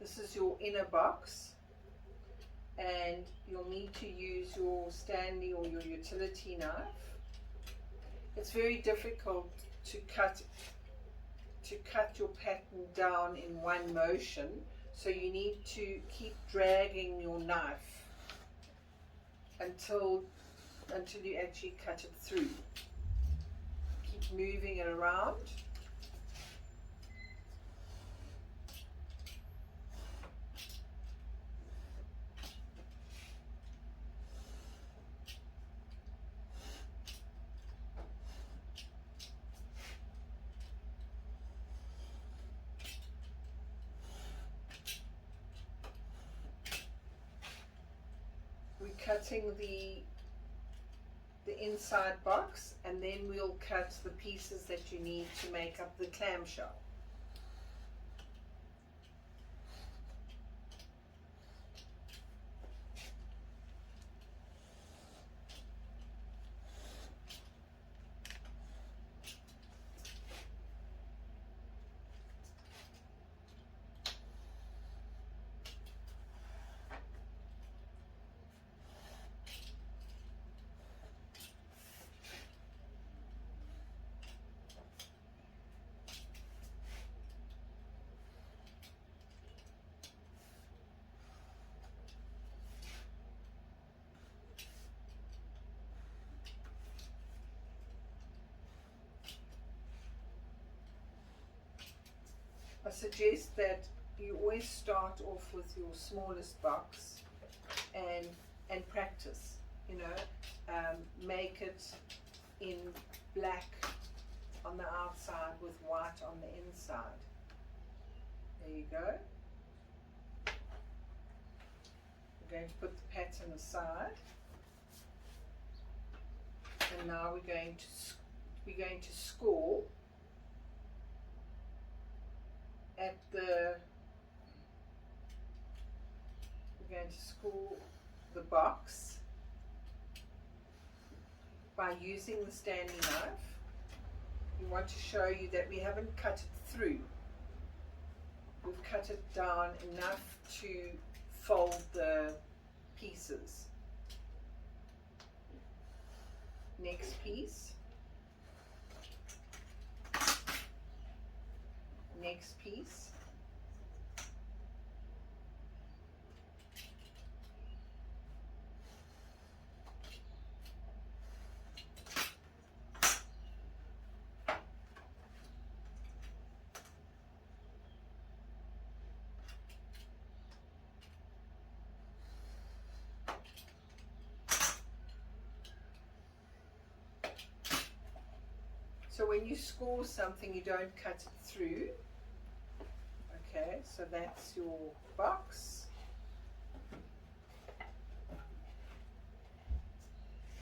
This is your inner box, and you'll need to use your Stanley or your utility knife. It's very difficult to cut your pattern down in one motion, so you need to keep dragging your knife until you actually cut it through. Keep moving it around. We're cutting the inside box, and then we'll cut the pieces that you need to make up the clamshell. I suggest that you always start off with your smallest box and practice, you know, make it in black on the outside with white on the inside. There you go. We're going to put the pattern aside, and now we're going to score at the, we're going to score the box by using the Stanley knife. We want to show you that we haven't cut it through. We've cut it down enough to fold the pieces. Next piece. Next piece. So when you score something, you don't cut it through. Okay, so that's your box.